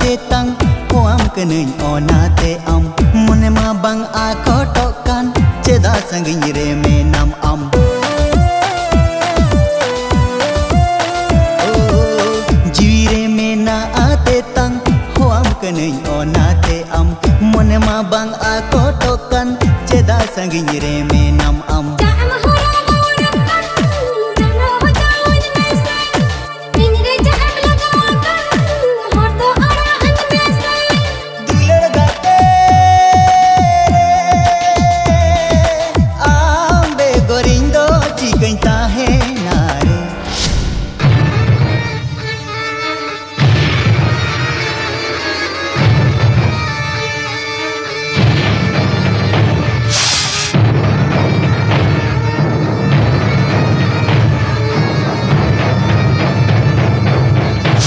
ate tang hoam keneng onate am mone ma bang akotokan ceda sangging reme nam am jiwire mena ate tang hoam keneng onate am mone ma bang akotokan ceda sangging reme nam am